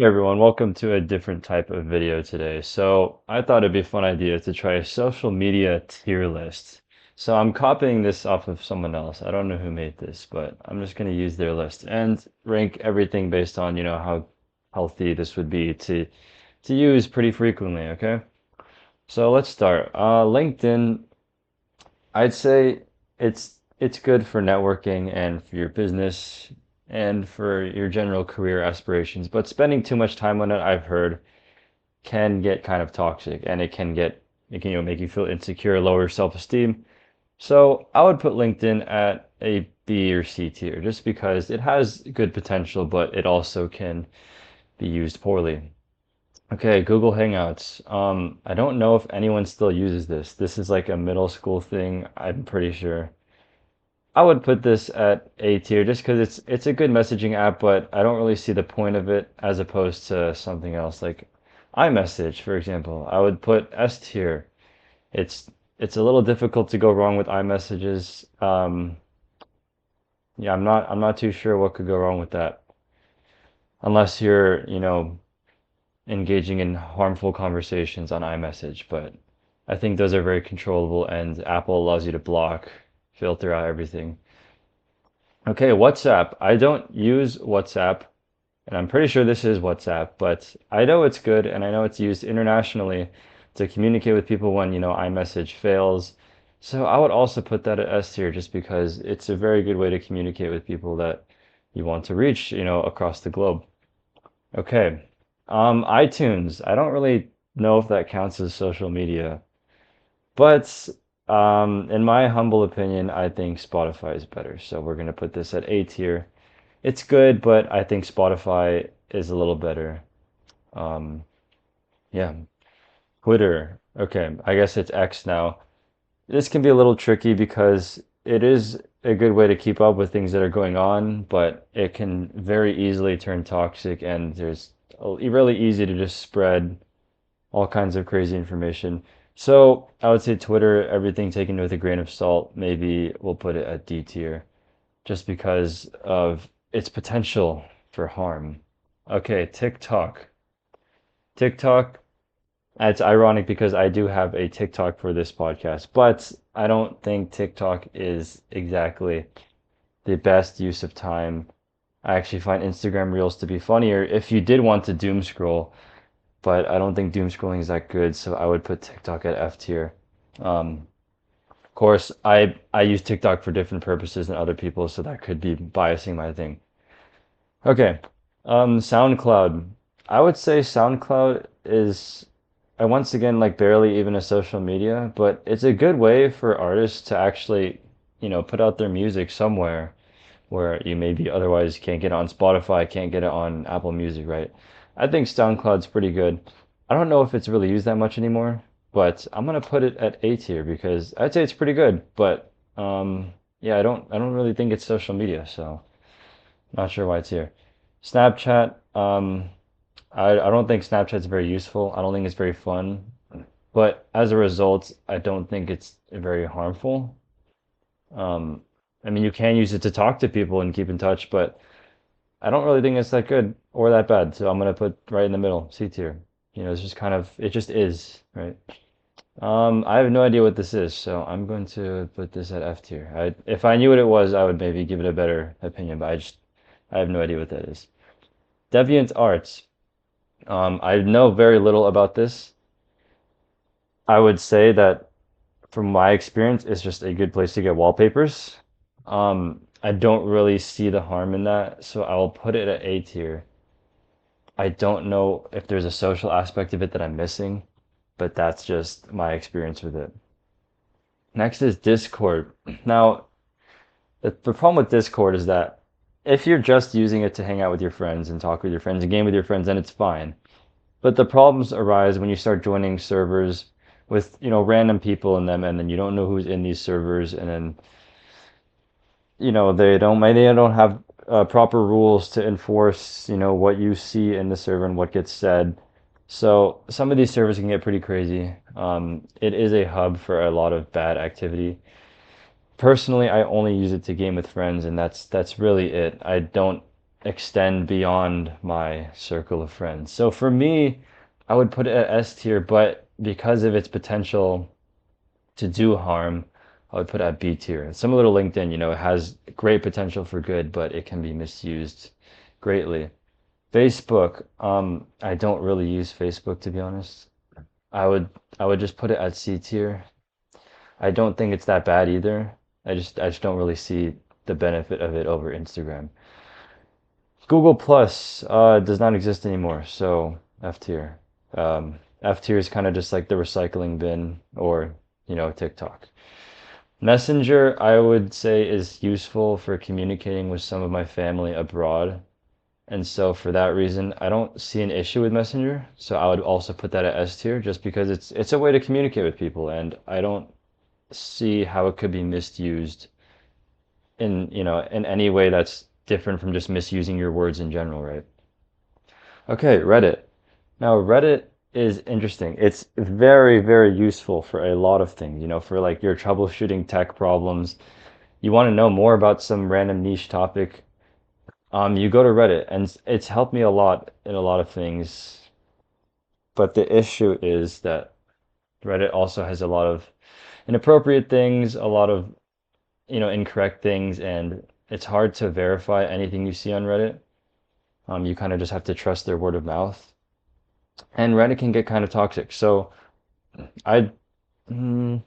everyone, welcome to a different type of video today. So I thought it'd be a fun idea to try a social media tier list. So I'm copying this off of someone else. I don't know who made this, but I'm just going to use their list and rank everything based on, how healthy this would be to use pretty frequently, okay? So let's start. LinkedIn, I'd say it's good for networking and for your business and for your general career aspirations, but spending too much time on it, I've heard, can get kind of toxic and it can, make you feel insecure, lower self-esteem. So I would put LinkedIn at a B or C tier just because it has good potential, but it also can be used poorly. Okay, Google Hangouts. I don't know if anyone still uses this. This is like a middle school thing, I'm pretty sure. I would put this at A tier just because it's a good messaging app, but I don't really see the point of it as opposed to something else like iMessage, for example. I would put S tier. It's it's a little difficult to go wrong with iMessages. Yeah, I'm not too sure what could go wrong with that unless you're, engaging in harmful conversations on iMessage, but I think those are very controllable and Apple allows you to block, filter out everything. Okay, WhatsApp. I don't use WhatsApp, and I'm pretty sure this is WhatsApp, but I know it's good and I know it's used internationally to communicate with people when, iMessage fails. So I would also put that at S tier just because it's a very good way to communicate with people that you want to reach, across the globe. Okay. iTunes. I don't really know if that counts as social media, but in my humble opinion, I think Spotify is better. So we're gonna put this at A tier. It's good, but I think Spotify is a little better. Um, yeah, Twitter. Okay, I guess it's X now. This can be a little tricky because it is a good way to keep up with things that are going on, but it can very easily turn toxic, and really easy to just spread all kinds of crazy information. So I would say Twitter, everything taken with a grain of salt. Maybe we'll put it at D tier just because of its potential for harm. Okay, TikTok. TikTok, it's ironic because I do have a TikTok for this podcast, but I don't think TikTok is exactly the best use of time. I actually find Instagram Reels to be funnier if you did want to doom scroll, but I don't think doom scrolling is that good, so I would put TikTok at F tier. Of course, I use TikTok for different purposes than other people, so that could be biasing my thing. Okay. SoundCloud. I would say SoundCloud is, I once again like barely even a social media, but it's a good way for artists to actually, put out their music somewhere where you maybe otherwise can't get it on Spotify, can't get it on Apple Music, right? I think SoundCloud's pretty good. I don't know if it's really used that much anymore, but I'm gonna put it at A tier because I'd say it's pretty good, but yeah, I don't really think it's social media, so not sure why it's here. Snapchat, I don't think Snapchat's very useful. I don't think it's very fun. But as a result, I don't think it's very harmful. Um, I mean, you can use it to talk to people and keep in touch, but I don't really think it's that good or that bad. So I'm gonna put right in the middle, C tier. It's just kind of, it just is, right? I have no idea what this is, so I'm going to put this at F tier. If I knew what it was, I would maybe give it a better opinion, but I have no idea what that is. Deviant Arts. I know very little about this. I would say that from my experience, it's just a good place to get wallpapers. I don't really see the harm in that, so I will put it at A tier. I don't know if there's a social aspect of it that I'm missing, but that's just my experience with it. Next is Discord. Now, the problem with Discord is that if you're just using it to hang out with your friends and talk with your friends and game with your friends, then it's fine. But the problems arise when you start joining servers with, random people in them, and then you don't know who's in these servers, and then, they don't have proper rules to enforce, what you see in the server and what gets said. So some of these servers can get pretty crazy. It is a hub for a lot of bad activity. Personally, I only use it to game with friends, and that's really it. I don't extend beyond my circle of friends. So for me, I would put it at S tier, but because of its potential to do harm, I would put it at B tier. Similar to LinkedIn, it has great potential for good, but it can be misused greatly. Facebook, I don't really use Facebook to be honest. I would I would just put it at C tier. I don't think it's that bad either. I just don't really see the benefit of it over Instagram. Google Plus does not exist anymore, so F tier. F tier is kind of just like the recycling bin or, TikTok. Messenger, I would say, is useful for communicating with some of my family abroad. And so for that reason, I don't see an issue with Messenger. So I would also put that at S tier just because it's a way to communicate with people and I don't see how it could be misused in any way that's different from just misusing your words in general, right? Okay, Reddit. Now, Reddit is interesting. It's very, very useful for a lot of things, for like your troubleshooting tech problems. You want to know more about some random niche topic, you go to Reddit, and it's helped me a lot in a lot of things. But the issue is that Reddit also has a lot of inappropriate things, a lot of, incorrect things, and it's hard to verify anything you see on Reddit. You kind of just have to trust their word of mouth. And Reddit can get kind of toxic. So I, mm,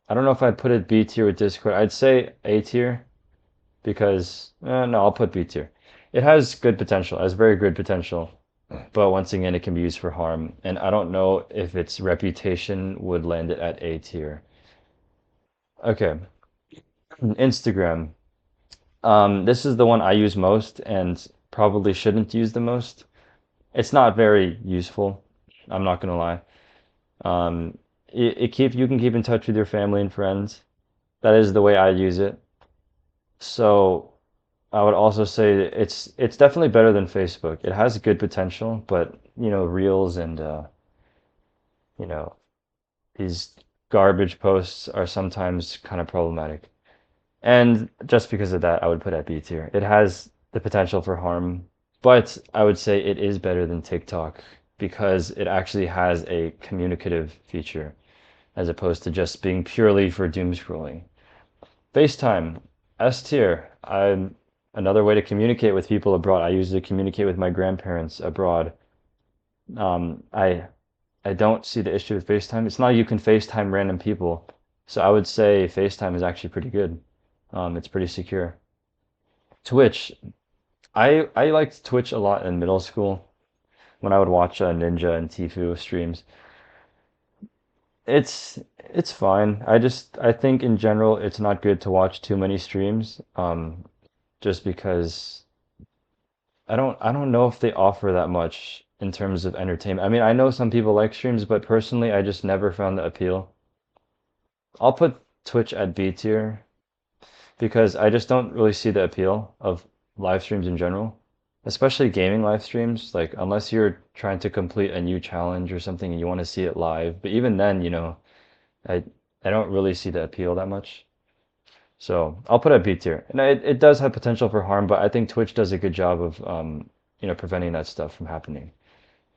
I don't know if I'd put it B tier with Discord. I'd say A tier because, no, I'll put B tier. It has good potential, it has very good potential, but once again, it can be used for harm. And I don't know if its reputation would land it at A tier. Okay, Instagram. This is the one I use most and probably shouldn't use the most. It's not very useful. I'm not gonna lie. You can keep in touch with your family and friends. That is the way I use it. So I would also say that it's definitely better than Facebook. It has good potential, but Reels and you know, these garbage posts are sometimes kind of problematic. And just because of that, I would put it at B tier. It has the potential for harm, but I would say it is better than TikTok because it actually has a communicative feature as opposed to just being purely for doom scrolling. FaceTime, S tier. I'm another way to communicate with people abroad. I usually communicate with my grandparents abroad. Um, I I don't see the issue with FaceTime. It's not like you can FaceTime random people. So I would say FaceTime is actually pretty good. It's pretty secure. Twitch. I liked Twitch a lot in middle school when I would watch Ninja and Tfue streams. It's fine. I think in general it's not good to watch too many streams. Just because I don't know if they offer that much in terms of entertainment. I mean, I know some people like streams, but personally I just never found the appeal. I'll put Twitch at B tier because I just don't really see the appeal of live streams in general, especially gaming live streams. Like, unless you're trying to complete a new challenge or something and you want to see it live. But even then, I I don't really see the appeal that much. So I'll put it at B tier. And it does have potential for harm, but I think Twitch does a good job of preventing that stuff from happening.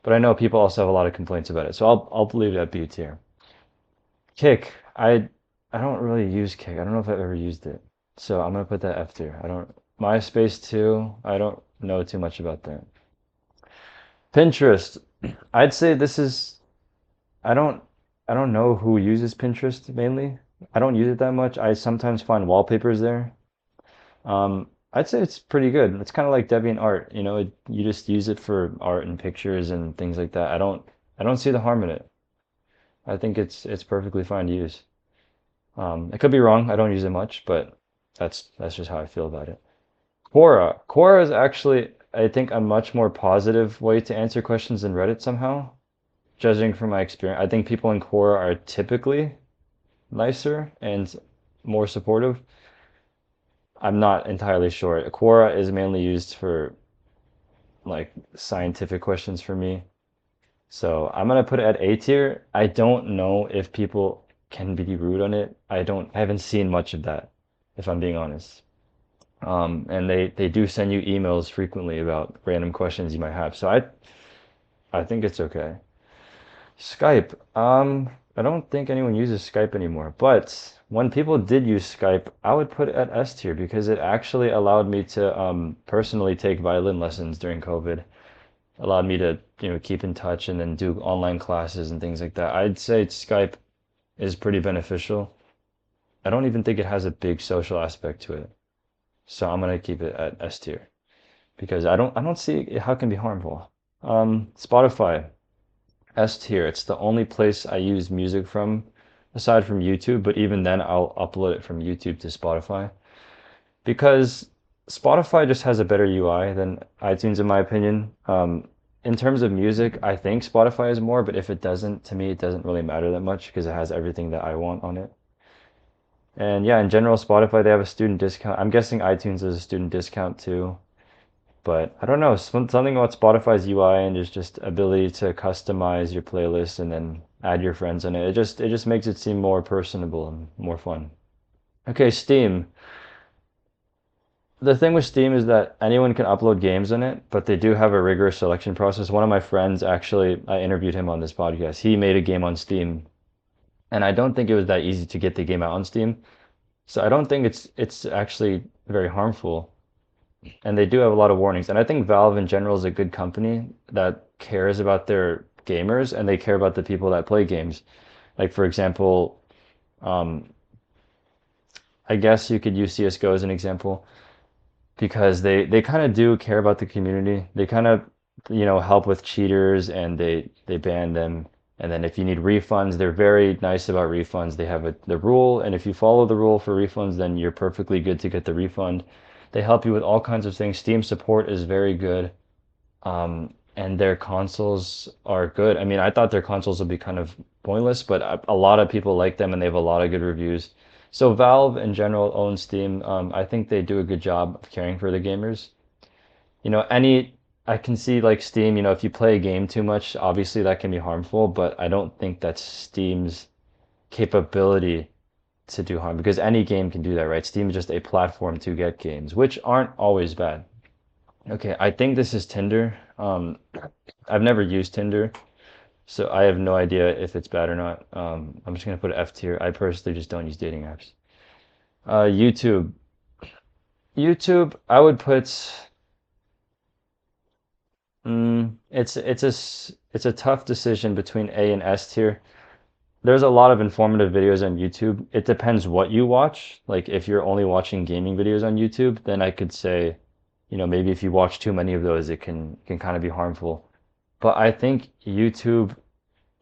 But I know people also have a lot of complaints about it, so I'll leave it at B tier. Kick. I don't really use Kick. I don't know if I've ever used it. So I'm gonna put that F tier. I don't MySpace too. I don't know too much about that. Pinterest. I'd say this is I don't I don't know who uses Pinterest mainly. I don't use it that much. I sometimes find wallpapers there. I'd say it's pretty good. It's kind of like DeviantArt, you just use it for art and pictures and things like that. I don't see the harm in it. I think it's perfectly fine to use. I could be wrong. I don't use it much, but that's just how I feel about it. Quora. Quora is actually, I think, a much more positive way to answer questions than Reddit somehow, judging from my experience. I think people in Quora are typically nicer and more supportive. I'm not entirely sure. Quora is mainly used for like scientific questions for me. So I'm gonna put it at A tier. I don't know if people can be rude on it. I haven't seen much of that, if I'm being honest. And they do send you emails frequently about random questions you might have. So I think it's okay. Skype. I don't think anyone uses Skype anymore, but when people did use Skype, I would put it at S tier because it actually allowed me to personally take violin lessons during COVID. Allowed me to, keep in touch and then do online classes and things like that. I'd say Skype is pretty beneficial. I don't even think it has a big social aspect to it. So I'm gonna keep it at S tier because I don't see how it can be harmful. Spotify. S tier. It's the only place I use music from, aside from YouTube, but even then I'll upload it from YouTube to Spotify because Spotify just has a better UI than iTunes in my opinion. In terms of music, I think Spotify is more, but if it doesn't, to me, it doesn't really matter that much because it has everything that I want on it. And yeah, in general, Spotify, they have a student discount. I'm guessing iTunes has a student discount too. But I don't know, something about Spotify's UI and just ability to customize your playlist and then add your friends in it. It just makes it seem more personable and more fun. Okay, Steam. The thing with Steam is that anyone can upload games in it, but they do have a rigorous selection process. One of my friends actually, I interviewed him on this podcast. He made a game on Steam, and I don't think it was that easy to get the game out on Steam. So I don't think it's actually very harmful. And they do have a lot of warnings. And I think Valve in general is a good company that cares about their gamers and they care about the people that play games. Like for example, um, I guess you could use CS:GO as an example because they kind of do care about the community. They kind of, help with cheaters and they ban them. And then if you need refunds, they're very nice about refunds. They have the rule, and if you follow the rule for refunds, then you're perfectly good to get the refund. They help you with all kinds of things. Steam support is very good. And their consoles are good. I mean, I thought their consoles would be kind of pointless, but a lot of people like them and they have a lot of good reviews. So Valve in general owns Steam. I think they do a good job of caring for the gamers. I can see like Steam, if you play a game too much, obviously that can be harmful, but I don't think that's Steam's capability to do harm because any game can do that, right? Steam is just a platform to get games, which aren't always bad. Okay, I think this is Tinder. I've never used Tinder, so I have no idea if it's bad or not. I'm just gonna put it F tier. I personally just don't use dating apps. YouTube. YouTube, I would put. It's a tough decision between A and S tier. There's a lot of informative videos on YouTube. It depends what you watch. Like if you're only watching gaming videos on YouTube, then I could say, maybe if you watch too many of those, it can kind of be harmful. But I think YouTube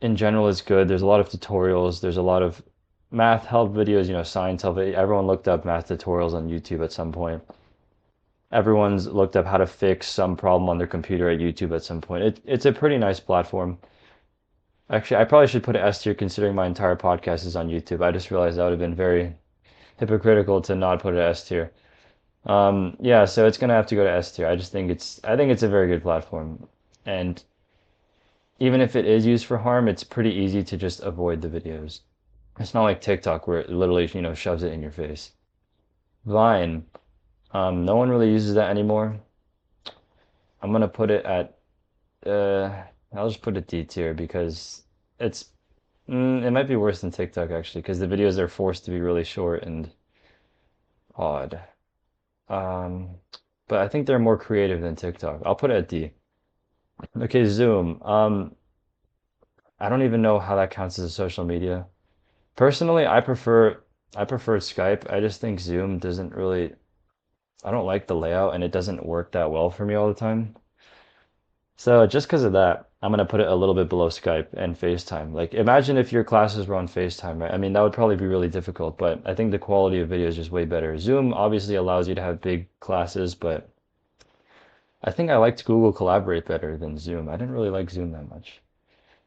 in general is good. There's a lot of tutorials. There's a lot of math help videos, science help. Everyone looked up math tutorials on YouTube at some point. Everyone's looked up how to fix some problem on their computer at YouTube at some point. It's a pretty nice platform. Actually, I probably should put it S tier considering my entire podcast is on YouTube. I just realized that would have been very hypocritical to not put it S tier. Yeah, so it's gonna have to go to S tier. I think it's a very good platform. And even if it is used for harm, it's pretty easy to just avoid the videos. It's not like TikTok where it literally, shoves it in your face. Vine, no one really uses that anymore. I'm gonna put it at, I'll just put it D tier because it's, it might be worse than TikTok actually, because the videos are forced to be really short and odd. Um, but I think they're more creative than TikTok. I'll put it at D. Okay, Zoom. I don't even know how that counts as a social media. Personally, I prefer Skype. I just think Zoom doesn't really I don't like the layout and it doesn't work that well for me all the time. So just because of that, I'm gonna put it a little bit below Skype and FaceTime. Like imagine if your classes were on FaceTime, right? I mean, that would probably be really difficult, but I think the quality of video is just way better. Zoom obviously allows you to have big classes, but I think I liked Google Collaborate better than Zoom. I didn't really like Zoom that much.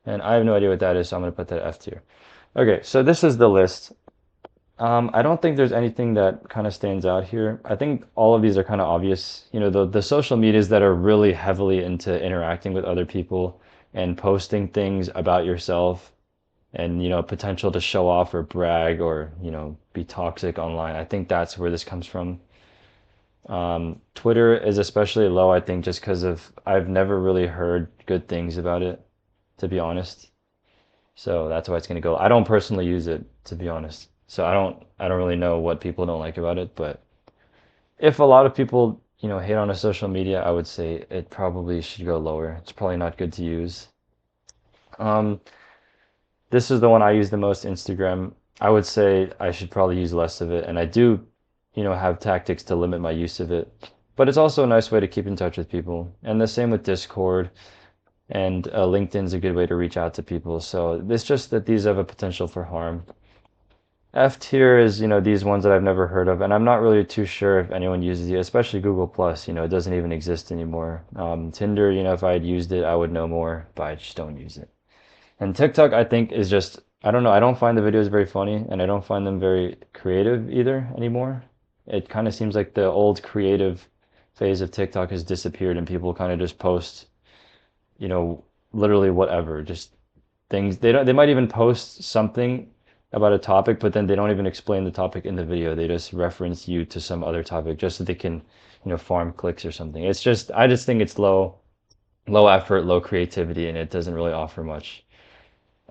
And I have no idea what that is, so I'm gonna put that F tier. Okay, so this is the list. I don't think there's anything that kind of stands out here. I think all of these are kind of obvious. The social medias that are really heavily into interacting with other people and posting things about yourself and, potential to show off or brag or, be toxic online. I think that's where this comes from. Twitter is especially low, I think, just because of I've never really heard good things about it, to be honest. So that's why it's gonna go. I don't personally use it, to be honest. So I don't really know what people don't like about it, but if a lot of people, hate on a social media, I would say it probably should go lower. It's probably not good to use. Um, this is the one I use the most, Instagram. I would say I should probably use less of it, and I do, have tactics to limit my use of it. But it's also a nice way to keep in touch with people. And the same with Discord, and LinkedIn's a good way to reach out to people. So it's just that these have a potential for harm. F tier is, these ones that I've never heard of, and I'm not really too sure if anyone uses it, especially Google Plus, it doesn't even exist anymore. Tinder, if I had used it, I would know more, but I just don't use it. And TikTok, I think, is just, I don't know, I don't find the videos very funny, and I don't find them very creative either anymore. It kind of seems like the old creative phase of TikTok has disappeared, and people kind of just post, you know, literally whatever, just things. They might even post something about a topic, but then they don't even explain the topic in the video. They just reference you to some other topic just so they can, farm clicks or something. It's just, I just think it's low effort, low creativity, and it doesn't really offer much.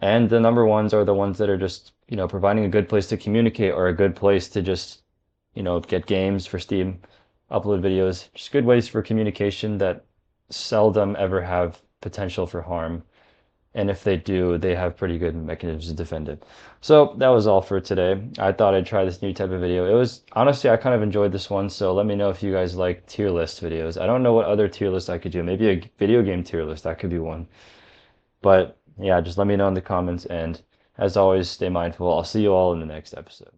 And the number ones are the ones that are just, providing a good place to communicate or a good place to just, get games for Steam, upload videos, just good ways for communication that seldom ever have potential for harm. And if they do, they have pretty good mechanisms to defend it. So that was all for today. I thought I'd try this new type of video. It was honestly, I kind of enjoyed this one. So let me know if you guys like tier list videos. I don't know what other tier list I could do. Maybe a video game tier list. That could be one. But yeah, just let me know in the comments. And as always, stay mindful. I'll see you all in the next episode.